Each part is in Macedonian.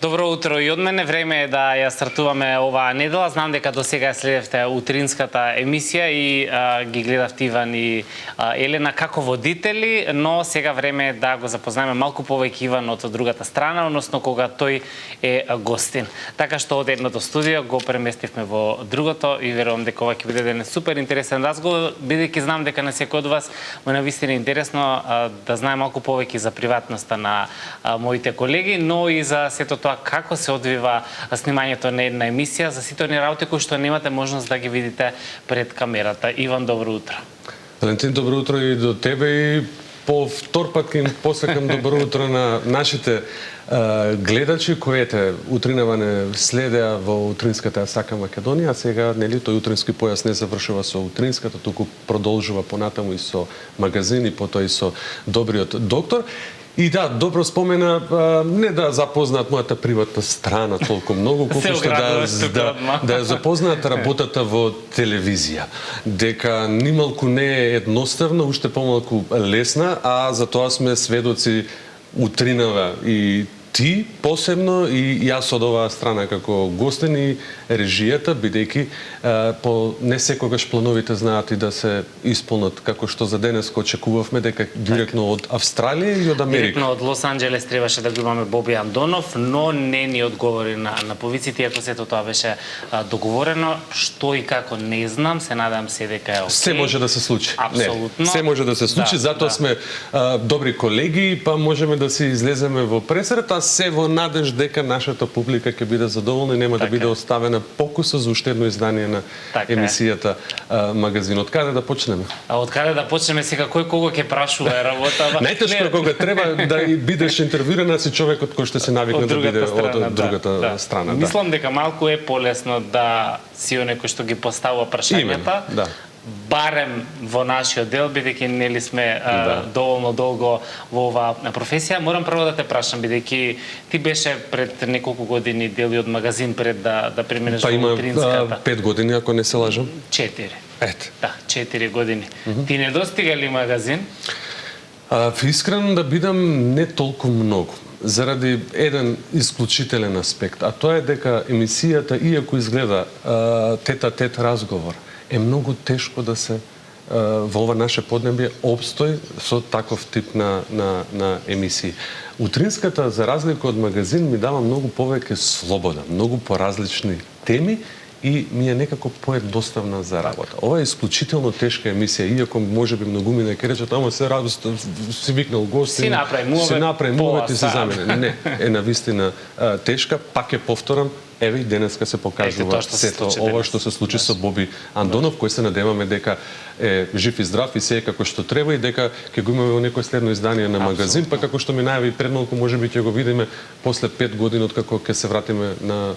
Добро утро и од мене. Време е да ја стартуваме оваа недела. Знам дека до сега следевте утринската емисија и ги гледавте Иван и Елена како водители, но сега време е да го запознаеме малку повеќе Иван од другата страна, односно кога тој е гостин. Така што од едното студио го преместивме во другото и верувам дека ова ќе биде еден супер интересен разговор, бидејќи знам дека на секој од вас му е навистина интересно да знае малку повеќе за приватноста на моите колеги, но и за сето тоа како се одвива снимањето на една емисија, за сите оние работи кои што немате можност да ги видите пред камерата. Иван, добро утро. Валентин, добро утро и до тебе и по втор пат ќе им посакам добро утро на нашите гледачи кои утринава не следеа во утринската Сака Македонија, а сега нели тој утрински појас не завршува со утринската, туку продолжува понатаму и со магазин и потоа и со добриот доктор. И да, добро спомена, не да запознаат мојата приватна страна толку многу, колку што да ја запознаат работата во телевизија. Дека нималку не е едноставна, уште помалку лесна, а за тоа сме сведоци утринава и ти посебно и јас од оваа страна како гостин и режијата, бидејќи по не секогаш плановите знаат и да се исполнат, како што за денес очекувавме дека директно од Австралија и од Америка. Директно од Лос Анџелес требаше да го имаме Боби Андонов, но не ни одговори на повиците, иако сето тоа беше договорено. Што и како не знам, се надам се дека е окей. Се може да се случи. Апсолутно. Се може да се случи, затоа сме добри колеги, па можеме да се излеземе во пресрет, а се во надеж дека нашата публика ќе биде задоволна и нема да биде оставена покуса за уште едно издание на емисијата Магазин. Од каде да почнеме? Од каде да почнеме сега, кој кого ќе прашува работа? Најтешко е кога треба да бидеш интервјуран, си човекот кој што се навикна да биде од другата страна. Мислам дека малку е полесно да си оној кој што ги поставува прашањата. Барем во нашиот дел, бидејќи нели сме доволно долго во оваа професија. Морам прво да те прашам, бидејќи ти беше пред неколку години дел и од Магазин пред да преминеш во утринската. Па има 5 години, ако не се лажам. 4. Ете. Да, 4 години. Ти не достига ли Магазин? Искрено да бидам, не толку многу. Заради еден исклучителен аспект, а тоа е дека емисијата, иако изгледа тет-а-тет разговор, е многу тешко да се во ова наше поднебје обстои со таков тип на емисии. Утринската, за разлика од Магазин, ми дава многу повеќе слобода, многу поразлични теми и ми е некако поедноставна за работа. Ова е исклучително тешка емисија, иако можеби многумина ќе речат, ама се радост, си викнал гости, си направи мувет и се замене. Не, е навистина тешка, пак е повторам, еве и денеска се покажува сето ова што се случи со Боби Андонов, кој се надеваме дека е жив и здрав и се е како што треба и дека ќе го имаме во некој следно издание на Магазин, па како што ми најави пред малку можеби ќе го видиме после 5 години од како ќе се вратиме на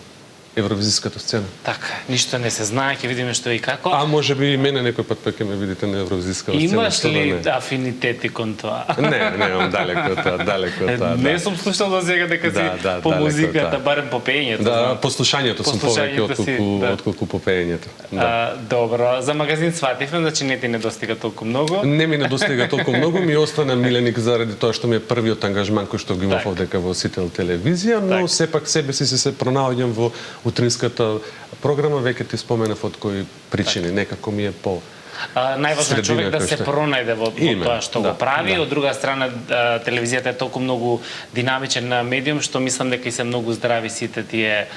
евровизиската сцена. Така, ништо не се знае, ќе видиме што и како. А можеби и мене некој пат пак ќе ме видите на евровизиската сцена. Имаш ли афинитети кон тоа? Не, немам, далеко од тоа. Не сум слушал до сега дека си по музиката, барем по пеењето. Да, послушањето сум повеќе отколку по пеењето. Добро, за Магазин свативме, значи не ти недостига толку многу. Не ми недостига толку многу, ми остана миленик заради тоа што ми е првиот ангажман кој што го имав овдека во Сител телевизија, но сепак себе си се пронаоѓам во утринската програма, веќе ти споменав од кои причини, некако ми е по најважно човек да се пронајде во тоа што го прави. Од друга страна, телевизијата е толку многу динамичен медиум, што мислам дека и се многу здрави сите тие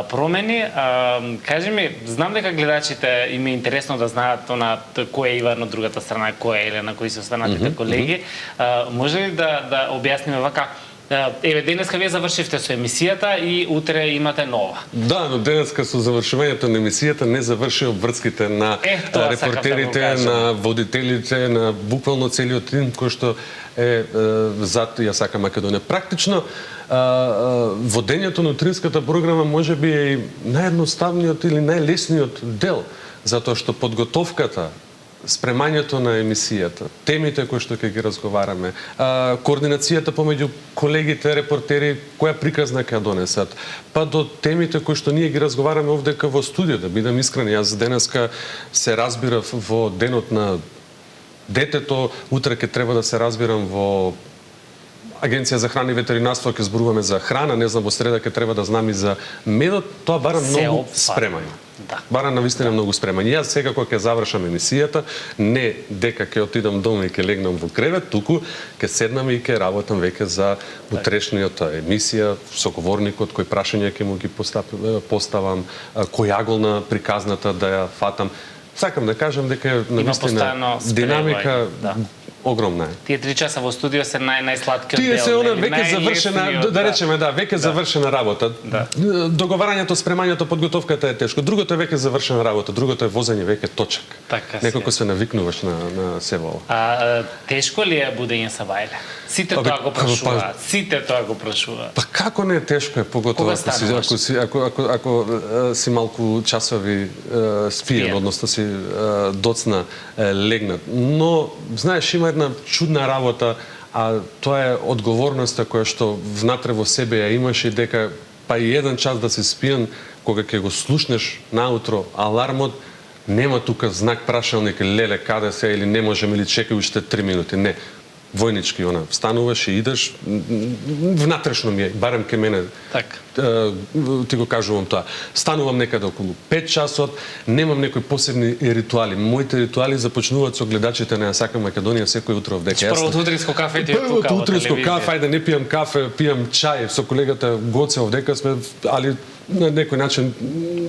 промени. Кажи ми, знам дека гледачите им е интересно да знаат кој е Иван од другата страна, кој е Елена, кои се останатите колеги. Може ли да објасниме вака? Еве, денеска вие завршивте со емисијата и утре имате нова. Да, но денеска со завршувањето на емисијата не заврши обврските на репортерите, на водителите, на буквално целиот тим кој што е зад Ја Сака Македонија. Практично, водењето на утринската програма можеби е наједноставниот или најлесниот дел, затоа што подготовката, спремањето на емисијата, темите кои што ќе ги разговараме, координацијата помеѓу колегите репортери, која приказна ќе донесат, па до темите кои што ние ги разговараме овдека во студио, да бидам искрен, јас денеска се разбирав во денот на детето, утре ќе треба да се разбирам во Агенција за храна и ветеринарство ќе зборуваме за храна, не знам во среда ќе треба да знам и за медот, тоа бара многу спремање. Да. Бара навистина многу спремање. Јас сега кога ќе завршам емисијата, не дека ќе отидам дома и ќе легнам во кревет, туку ќе седнам и ќе работам веќе за утрешниот емисија, соговорникот, кој прашања ќе му ги поставам, кој агол на приказната да ја фатам. Сакам да кажам дека навистина динамика огромна е. Тие 3 часа во студио се најсладкиот дел. Тие се она веќе завршена, да речеме, веќе завршена работа. Договарањето, спремањето, подготовката е тешко. Другото е веќе завршена работа, другото е возење веќе точак. Некако се навикнуваш на сево ова. Тешко ли е будење са бајле? Сите тоа го прашуваат. Сите тоа го прашуваат. Па како не е тешко е, поготово ако си малку часови спиен, односно си доцна легнат. Но знаеш, има една чудна работа, а тоа е одговорноста која што внатре во себе ја имаш и дека па и еден час да си спиен, кога ќе го слушнеш наутро алармот, нема тука знак прашалник, леле каде се, или не можем, или чекај уште 3 минути. Не. Војнички, встануваш и идеш, внатрешно ми е, барем ке мене, ти го кажувам тоа. Станувам некаде околу 5 часот, немам некои посебни ритуали. Моите ритуали започнуваат со гледачите на Ја сакам Македонија секој утро вдека. Првото утринско кафе ти е тука во телевизија. Првото утринско кафе, ајде не пијам кафе, пијам чај со колегата Гоце овдека сме, али на некој начин,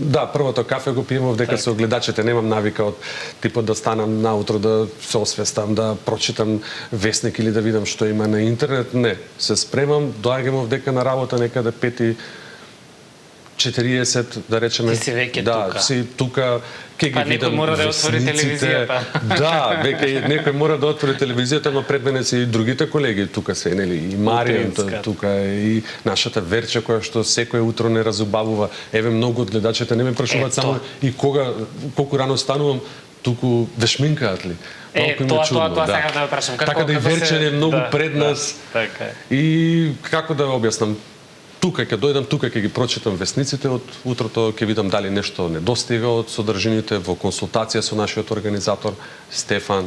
да, првото кафе го пиеме овдека со гледачите, немам навика од типот да станам наутро да се освестам, да прочитам весник или да видам што има на интернет, не. Се спремам, доаѓам овдека на работа некаде 5:40, да речеме. Ти си веќе тука. Да, си тука, ќе ги видам. Некој мора да отвори телевизијата. Да, веќе некој мора да отвори телевизијата, но пред мене се и другите колеги тука се, нели, и Маријан тука и нашата Верче која што секој утро не разубавува. Еве многу од гледачите не ме прашуваат само и колку рано станувам, туку вешминкаат ли? Тоа сакам да ве прашам. Така да и Верче е многу пред нас. И како да ве објаснам? Тука ќе дојдам, тука ќе ги прочитам весниците од утрото, ќе видам дали нешто недостига од содржините во консултација со нашиот организатор Стефан.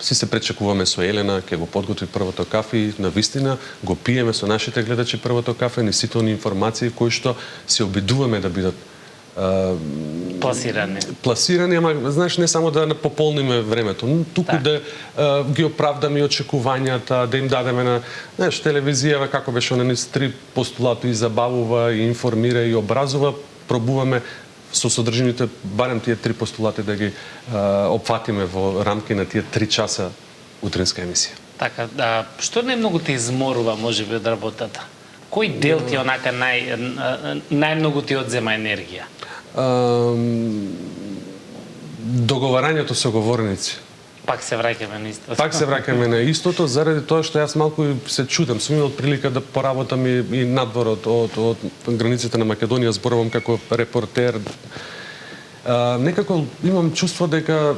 Си се пречекуваме со Елена, ќе го подготви првото кафе и навистина го пиеме со нашите гледачи првото кафе, ни сите оние информации кои што се обидуваме да бидат пласирани, ама знаеш, не само да пополниме времето, но туку да ги оправдаме и очекувањата, да им дадеме на, знаеш, телевизија како беше оние 3 постулати, и забавува, и информира, и образува, пробуваме со содржините барем тие 3 постулати да ги опфатиме во рамки на тие 3 часа утринска емисија. Така, што не многу те изморува можеби од работата? Кој дел ти онака најмногу ти одзема енергија? Договарањето со говорници. Пак се враќаме на истото. Пак се враќаме на истото, заради тоа што јас малку се чудам. Сум имал прилика да поработам и надвор од границите на Македонија, зборувам како репортер. Некако имам чувство дека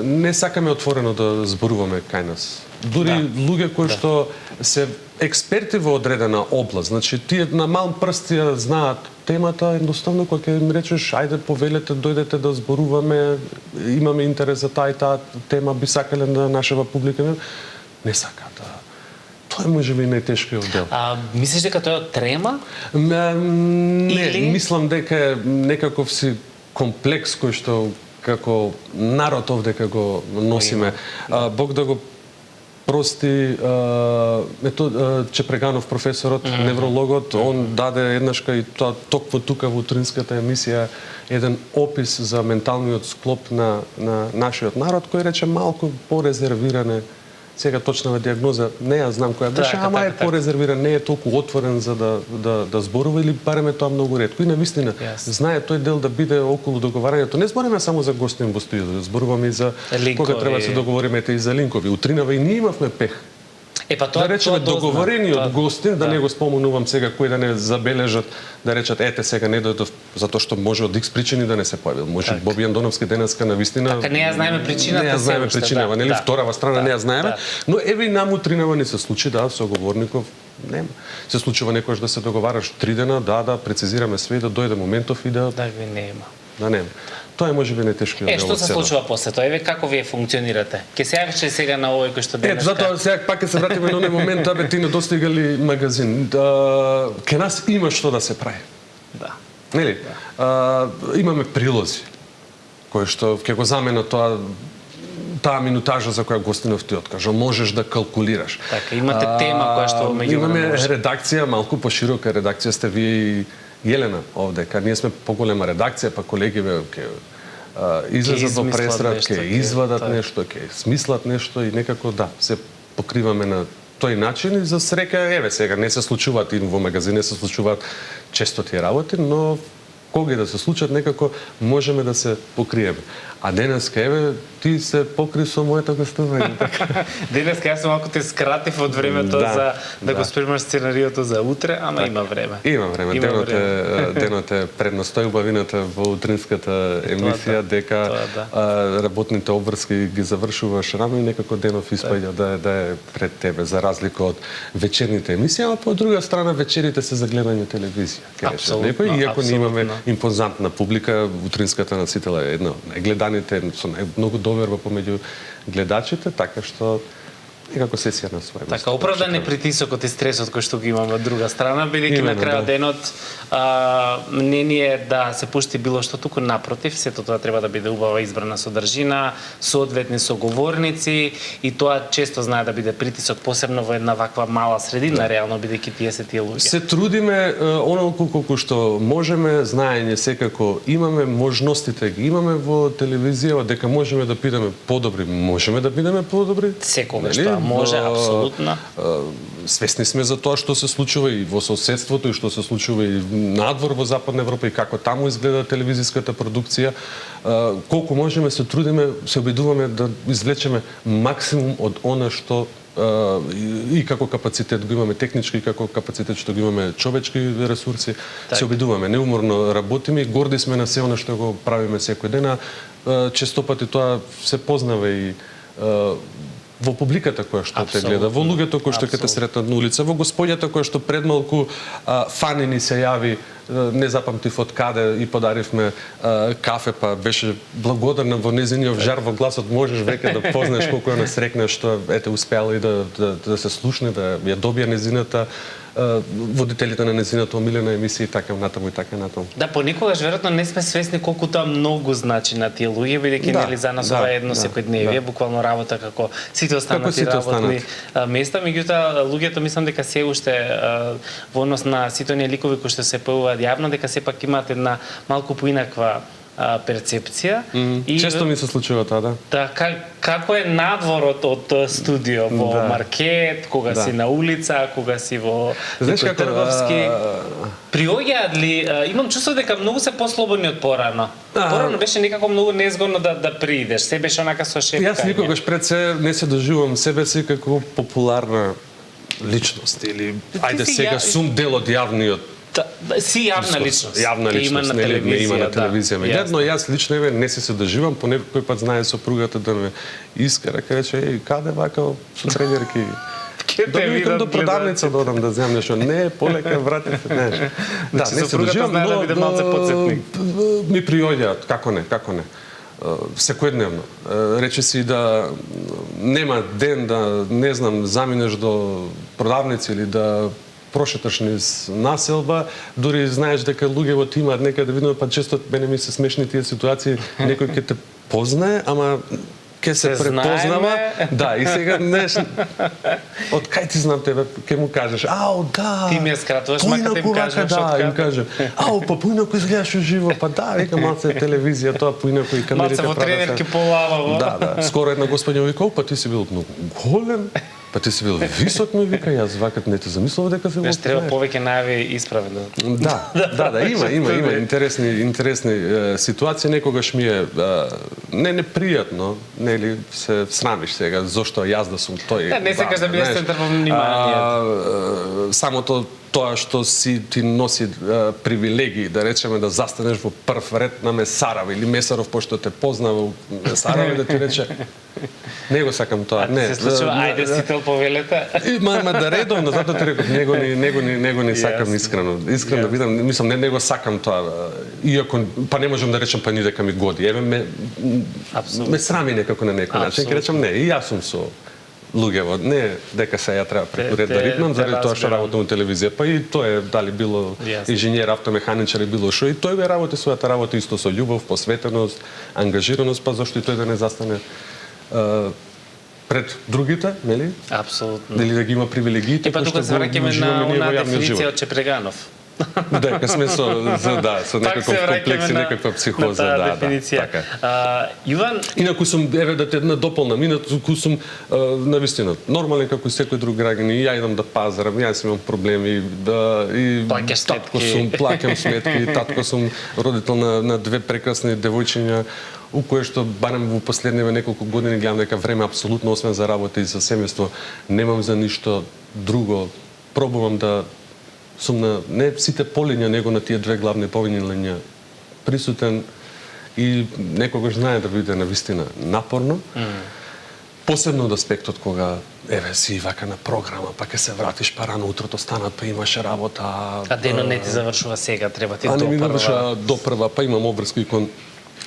не сакаме отворено да зборуваме кај нас. Дури луѓе кои што се експерти во одредена област, значи тие на мал прст ја знаат темата, едноставно кога ќе им речеш ајде повелете, дојдете да зборуваме, имаме интерес за таа и таа тема, би сакале на нашава публика, не сакаат. Тоа е можеби најтешкиот дел. Мислиш дека тоа е трема? Не, мислам дека е некаков си комплекс кој што како народ овдека го носиме. Бог да го прости, Чепреганов, професорот, неврологот, он даде еднашка и тоа токму тука во утринската емисија еден опис за менталниот склоп на нашиот народ, кој рече малку порезервиране. Сега точнава диагноза не ја знам која беше, ама е порезервиран, не е толку отворен за да зборува или барем е тоа многу ретко. И навистина знае тој дел да биде околу договарањето. Не збориме само за гостин во студиото, зборуваме и за кога треба да се договориме и за линкови. Утринава и ние имавме пех. Да речеме договорениот гостин, да не го спомнувам сега кој да не забележат, да речат ете сега не дојдов затоа што може од X причини да не се појавил. Може Боби Андоновски денеска навистина. Така не ја знаеме причината. Не ја знаеме причинава, нели вторава страна не ја знаеме, но еве и нам утринава ни се случи со говорников нема. Се случува некојаш да се договараш 3 дена, да прецизираме све, да дојде моментов и да ви нема. Да нема. Тоа е можеби најтешкиот дел. Што се случува после тоа? Еве како вие функционирате? Ќе се јавиш сега на овој кој што денеска? Затоа сега пак ќе се вратиме на оној момент, абе ти не достигали магазин. Ке нас има што да се прави. Да. Нели? Имаме прилози кои што ќе го замена таа минутажа за која гостинов ти откажа. Можеш да калкулираш. Така, имате тема која што имаме редакција, малку поширока редакција сте вие и Јелена овдека. Ние сме поголема редакција, па колегиве ќе излезат во пресрат, ќе извадат нешто, ќе смислат нешто и некако се покриваме на тој начин и за среќа еве сега не се случуваат и во магазин не се случуваат често тие работи, но кога да се случат некако можеме да се покриеме. А денеска еве ти се покри со моето гостување така. Денеска јас малку те скратив од времето за да го спремаш сценариото за утре, ама има време. Има време. Денот е преднастојубавината во утринската емисија дека работните обврски ги завршуваш рано и некако денов испаѓа да е пред тебе за разлика од вечерните емисии, а по друга страна вечерите се за гледање телевизија. Апсолутно. Иако ние имаме импозантна публика, утринската наситела е една од најгледаните со многу доверба помеѓу гледачите, така што некако сесија на свој место. Така, оправдан е притисокот и стресот кој што ги имаме од друга страна, бидејќи на крајот денот не ни е да се пушти било што, туку напротив, сето тоа треба да биде убава избрана содржина, соодветни соговорници и тоа често знае да биде притисок, посебно во една ваква мала средина, реално бидејќи тие се тие луѓе. Се трудиме онолку колку што можеме, знаење секако имаме, можностите ги имаме во телевизија, дека можеме да бидеме подобри, можеме да бидеме подобри. Секогаш тоа може, апсолутно. Свесни сме за тоа што се случува и во соседството и што се случува и надвор во Западна Европа и како таму изгледа телевизиската продукција. Колку можеме се трудиме, се обидуваме да извлечеме максимум од она што и како капацитет го имаме технички, и како капацитет што го имаме човечки ресурси, се обидуваме, неуморно работиме и горди сме на се она што го правиме секој ден, често пати тоа се познава и во публиката која што те гледа, во луѓето кои што ќе те сретнат на улица, во господјата која што пред малку фани ни се јави, не запамтив од каде и подаривме кафе, па беше благодарна во нејзиниот жар во гласот, можеш веќе да познаеш колку ја насрекнеш што ете успеала и да се слушне, да ја добија нејзината водителите на нејзината омилена емисија и така натаму и така натаму. Да, понекогаш веројатно не сме свесни колку тоа многу значи на тие луѓе, бидејќи нели за нас ова е едно секојдневие, буквално работа како сите останати работни места, меѓутоа луѓето мислам дека се уште во однос на сите оние ликови кои што се појавуваат јавно, дека сепак имаат една малку поинаква перцепција. И често ми се случува тоа, да. Така, како е надворот од студио во маркет, кога си на улица, кога си во трговски? Приоѓаат ли, имам чувство дека многу се послободни од порано. Порано беше некако многу незгодно да приидеш, се беше онака со шепкање. Јас никогаш пред се не се доживувам себе си како популарна личност или ајде сега сум дел од јавниот. Си јавна личност. Јавна личност, не има на телевизија. Но јас лично не се доживам, по некој пат знае сопругата да ме искара, рече, каде вака со тренерки? Да викам до продавница да одам да земам нешто. Не, полека врати се, знаеш. Да, не се доживам, но ми приоѓаат, како не. Секојдневно. Рече си да нема ден да, не знам, заминеш до продавници или да прошеташ низ населба, дури знаеш дека луѓе имаат некаде видно, па често мене ми се смешни тие ситуации, некој ќе те познае, ама ќе се препознава. Да, и сега од кај ти знам тебе, ќе му кажеш, ау, да. Ти ми ја скратуваш, мака те им кажеш шоткат. Да, им кажем, ау, па поинако изгледаш уживо, па да, века малце телевизија, тоа поинако и камерите прават. Малце во тренерки полававо. Да. Скоро една господја вика, па ти си бил многу голем. Па ти си бил висок, ми вика, јас вакат не те замислував дека се го. Треба повеќе најави исправен. Да, има интересни ситуации, некогаш ми е не непријатно, нели се срамиш сега зошто јас да сум тој. Да, не сакаш да бидеш центар во внимание. Самото тоа што ти носи привилегии, да речеме да застанеш во прв ред на Месаров или Месаров пошто те познава Месаров и да ти рече не го сакам тоа. Не. Се случува, ајде сител повелете. Ма да редовно, затоа ти реков, него не сакам искрено. Искрено да видам, мислам не го сакам тоа. Иако па не можам да речам па ни дека ми годи. Еве ме срами некако на некој начин, ќе речам не, и јас сум со луѓево, не дека се ја треба преку ред да ритнам, заради тоа што работам во телевизија, па и тоа е дали било инженер, автомеханичар и било што, и тој го работи својата работа исто со љубов, посветеност, ангажираност, па зашто и тој да не застане пред другите, нели? Апсолутно. Дали да ги има привилегиите, и па тука се враќаме на онаа дефиниција од Чепреганов. Дека сме со некаков комплекс и некаква психоза, да, така. Иван, инаку сум еве да те надополнам, инаку сум навистина нормален како и секој друг граѓанин, и ја идам да пазарам, јас имам проблеми, и татко сум, плаќам сметки, татко сум родител на две прекрасни девојчиња, у кое што барем во последниве неколку години гледам дека време апсолутно освен за работа и за семејство немам за ништо друго. Пробувам да сум на не сите полиња, него на тие две главни полиња присутен и некогаш знае да биде навистина напорно. Посебно од аспектот кога еве си вака на програма, па ќе се вратиш па рано утрото станат, па имаш работа. А денот не ти завршува сега, треба ти допрва. А не ми завршува допрва, па имам обврски кон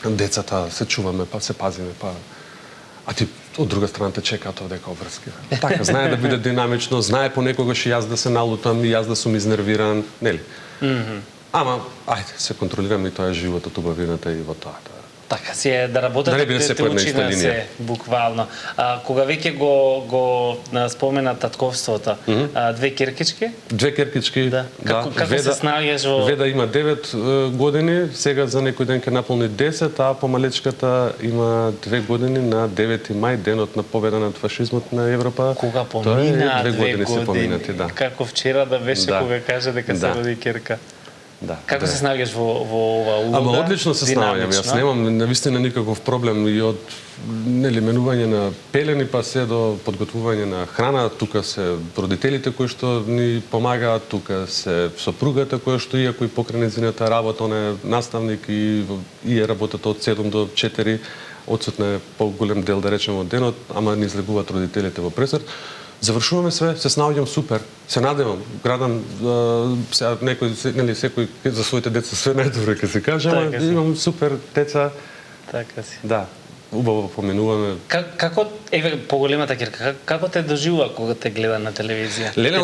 децата, се чуваме, па се пазиме, па а ти од друга страна те чекаат овдека обврски. Така, знае да биде динамично, знае понекогаш и јас да се налутам, и јас да сум изнервиран, нели? Ама, ајде, се контролирам и тоа е животот, убавината и во тоа. Така си е да работите, те учи на се, буквално. Кога веќе го спомена татковството, две керкички? Две керкички, да. Како се снаоѓаш во... Веда има 9 години, сега за некој ден ќе наполни 10, а помалечката има 2 години на 9 мај, денот на победа над фашизмот на Европа. Кога помина 2 години се поминати, да. Како вчера да беше кога каже дека се роди керка. Да. Како се снаоѓаш во ова улога? Ама одлично се снаоѓам. Јас немам навистина никаков проблем и од менување на пелени па се до подготвување на храна. Тука се родителите кои што ни помагаат, тука се сопругата која што иако и покрај нејзината работа, он е наставник и е работата од 7 до 4, одсутна е поголем дел да речеме од денот, ама ни излегуваат родителите во пресар. Завршуваме све, се снаоѓам супер, се надевам, градам сега некој, нели секој за своите деца све најдобро ќе се каже, ама имам супер деца. Така си. Да, убаво поминуваме. Како еве поголемата керка, како те доживува кога те гледа на телевизија? Леле,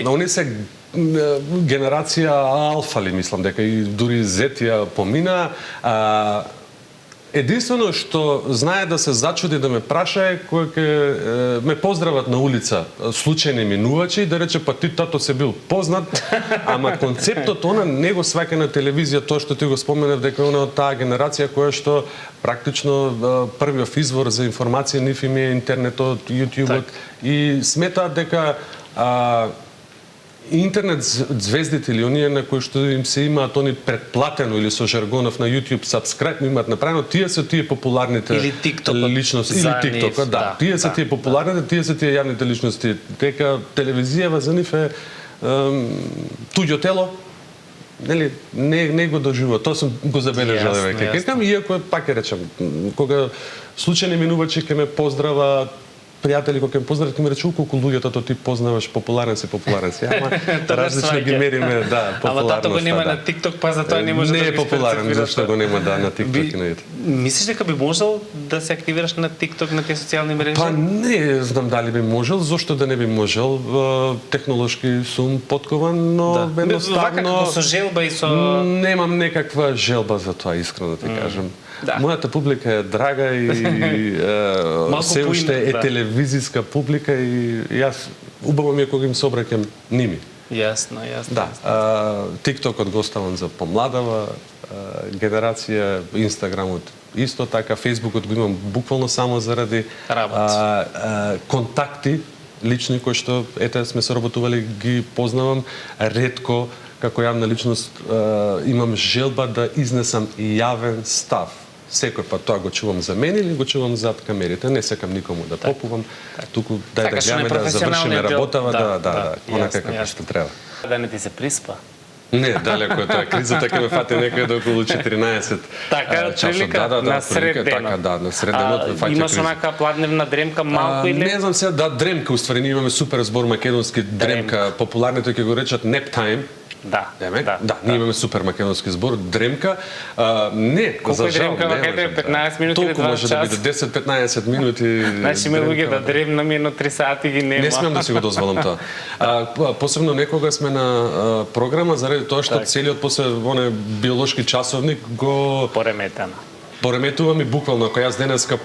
они се генерација алфа ли мислам дека и дури зетија помина. Единствено што знае да се зачуди да ме праша е кога ќе ме поздрават на улица случајни минувачи и да рече па ти тато се бил познат, ама концептот она не го сваќа на телевизија, тоа што ти го споменав дека она од таа генерација која што практично првиот извор за информација нив им е интернетот, јутјубот и сметаат дека интернет звездите или оние на кои што им се имаат они претплатено или со жаргонов на YouTube subscribe имаат направено, тие се тие популарните или TikTok личности или TikTok, да. Тие се тие популарните, тие се тие јавните личности. Дека телевизијава за нив е туѓо тело. Нели не го доживува. Тоа сум го забележал веќе. Кажам иако пак ќе речам, кога случајни минувачи ќе ме поздрават, пријатели кога ќе поздрават ќе ми рече колку луѓето ти познаваш, популарен си. Ама различно ги мериме, да, популарност. Ама тато го нема на TikTok, па затоа не може да не е популарен, зашто го нема на TikTok и на YouTube. Мислиш дека би можел да се активираш на TikTok, на тие социјални мрежи? Па не знам дали би можел, зошто да не би можел. Технолошки сум поткован, но едноставно со желба и со немам некаква желба за тоа, искрено да ти кажам. Да. Мојата публика е драга и се уште е телевизиска публика и јас убаво ми е кога им се обраќам ними. Јасно. Да, TikTokот го оставам за помладава генерација, Инстаграмот исто така, Фејсбукот го имам буквално само заради контакти лични кои што ете сме се работували, ги познавам ретко како јавна личност имам желба да изнесам јавен став. Секој пат тоа го чувам за мене или го чувам зад камерите, не сакам никому да попувам, туку дај да гледаме да завршиме работава, онака како што треба. Да не ти се приспа? Не, далеко е тоа. Кризата ќе ме фати некаде до околу 14 така, часот. на сред денот. Така, да, на сред денот ме фаќа имаш криза. онака пладневна дремка малку или? Не знам сега, да, дремка, уствари, ние имаме супер збор македонски дремка, популарните ќе го речат nap time. Да, ние имаме супер македонски збор, дремка. Не, колку е дремка, вакајте 15 минути или 2 часа? Толку може да биде 10-15 минути. Значи ме луѓе да дремнам едно 3 сати ги нема. Не смеам да си го дозволам тоа. Посебно некога сме на програма заради тоа што целиот после оне биолошки часовник го пореметувам и буквално ако јас денеска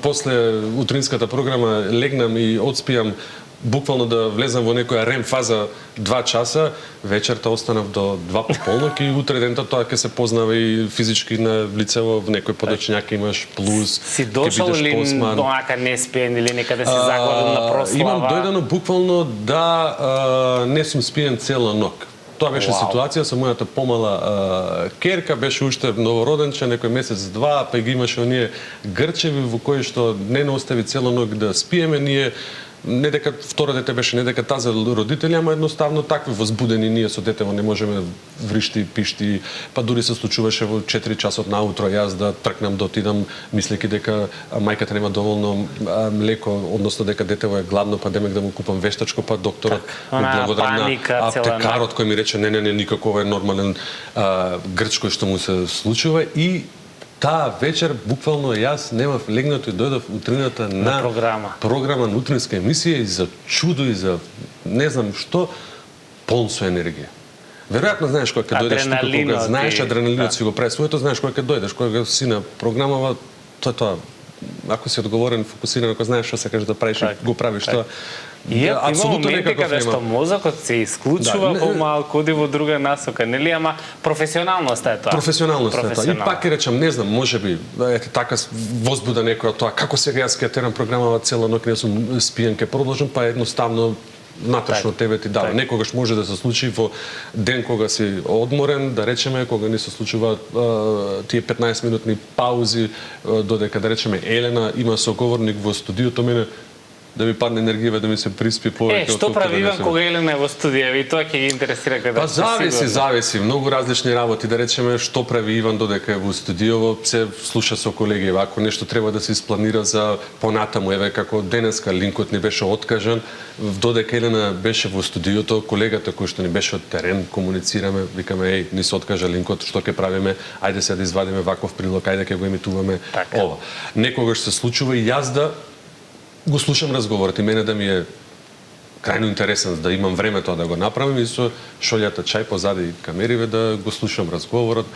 после утринската програма легнам и одспијам буквално да влезам во некоја REM фаза 2 часа, вечерта останав до 2 пополнок и утре дента тоа ќе се познава и физички на лицево, во некој подочњак имаш плюс, си дошол ли онака неспиен или некаде си заглавен на прослава? Имам дојдено буквално да не сум спиен цела ног. Тоа беше ситуација со мојата помала керка, беше уште новороденче, некој месец-два, па ги имаше оние грчеви во кои што не остави цела ног да спиеме, ние не дека второ дете беше, не дека таза родители, ама едноставно такви возбудени ние со детево не можеме вришти, пишти, па дури се случуваше во 4 часот наутро јас да тркнам да отидам мислејќи дека мајката нема доволно млеко, односно дека детево е гладно, па демек да му купам вештачко, па докторот ми благодарна аптекарот кој ми рече не, никако ова е нормален грч кој што му се случува и таа вечер буквално јас немав легнато и дојдов утрината на програма на утринска емисија и за чудо и за не знам што полн со енергија. Веројатно знаеш кога ќе дојдеш тука, кога знаеш адреналинот си го прави своето, знаеш кога ќе дојдеш, кога си на програмава, тоа ако си одговорен, фокусиран, ако знаеш што сакаш да правиш, го правиш тоа. Има моменти каде што мозокот се исклучува помалку, оди во друга насока, нели, ама професионалноста е тоа. Професионалноста е тоа. И пак ќе речам, не знам, можеби ете така возбуда некој од тоа, како сега јас ќе терам програмава цела ноќ, не сум спиен, ќе продолжам, па едноставно натрешно тебе ти дава. Некогаш може да се случи во ден кога си одморен, да речеме, кога не се случуваат тие 15 минутни паузи, додека да речеме Елена има соговорник во студиото, мене да ми падне енергија, да ми се приспи повеќе. Што прави Иван кога Елена е во студија? И тоа ќе ги интересира кога. Па зависи, многу различни работи, да речеме што прави Иван додека е во студио, се слуша со колеги, ако нешто треба да се испланира за понатаму, еве како денеска линкот ни беше откажан, додека Елена беше во студиото, колегата кој што ни беше од терен, комуницираме, викаме ни се откажа линкот, што ќе правиме? Ајде сега да извадиме ваков прилог, ајде ќе го емитуваме ова. Некогаш се случува и јас да го слушам разговорот и мене да ми е крајно интересен, да имам време тоа да го направам и со шолјата чај позади камериве да го слушам разговорот.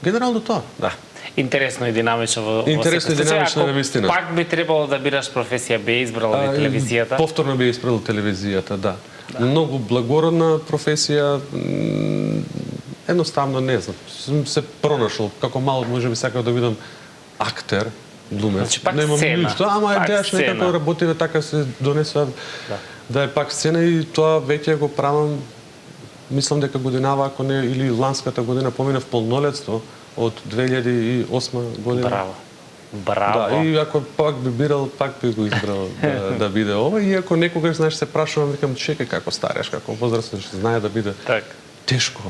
Генерално тоа, да. Интересно и динамично во интересно и динамично на вистина. Пак би требало да бираш професија, би избрала би телевизијата? Повторно би избрал телевизијата, да. Многу благородна професија, едноставно не знам. Сум се пронашол како мал, можеби сакав да бидам актер, глумец. Значи, пак сцена. Ама идејаш некако работиве така се донесува да е пак сцена и тоа веќе го правам, мислам дека годинава, ако не, или ланската година поминав полнолетство од 2008 година. Браво. Да, и ако пак би бирал, пак би го избрал да биде ова, и ако некогаш, знаеш, се прашувам, викам, чекај како стареш, како возрастен, што знае да биде тешко.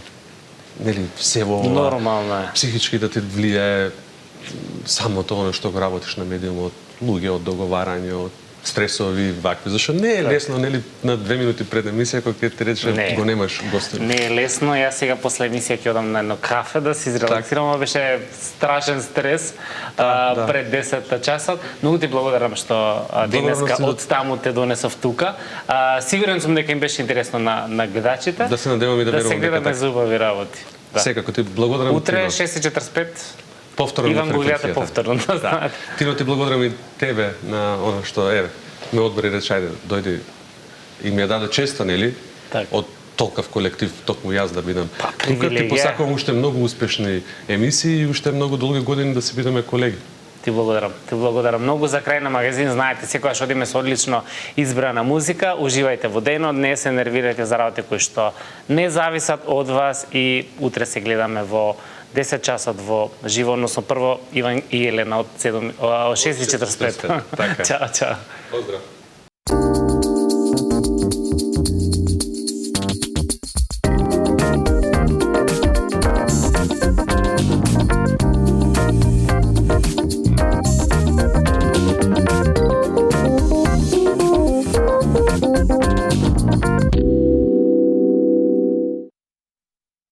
Нели, се во ова, нормално е. Психички да ти влијае самото оно што го работиш на медиумот, луѓе од договарање, од стресови, вакви, зашто не е лесно, нели, на 2 минути пред емисија кога ќе ти рече го немаш гостин. Не е лесно, јас сега после емисија ќе одам на едно кафе да се изрелаксирам, беше страшен стрес пред 10 часот. Многу ти благодарам што денеска од таму те донесов тука. Сигурен сум дека им беше интересно на гледачите. Да се надевам и да верувам дека да се гледаме за убави работи. Секако ти благодарам. Утре 6:45 повторно Иван го гледате повторно. Да. Тино ти благодарам и тебе на она што ме одбери рече, ајде, дојди и ми ја даде честа, нели? Од толкав колектив, токму јас да бидам. Тука ти посакувам уште многу успешни емисии и уште многу долги години да се бидеме колеги. Ти благодарам многу за крај на магазин. Знаете, секогаш одиме со одлично избрана музика. Уживајте во денот, не се нервирајте за работи кои што не зависат од вас и утре се гледаме во 10 часот во живо, односно прво Иван и Елена од 6:45. Чао, чао. Поздрав. Thank you.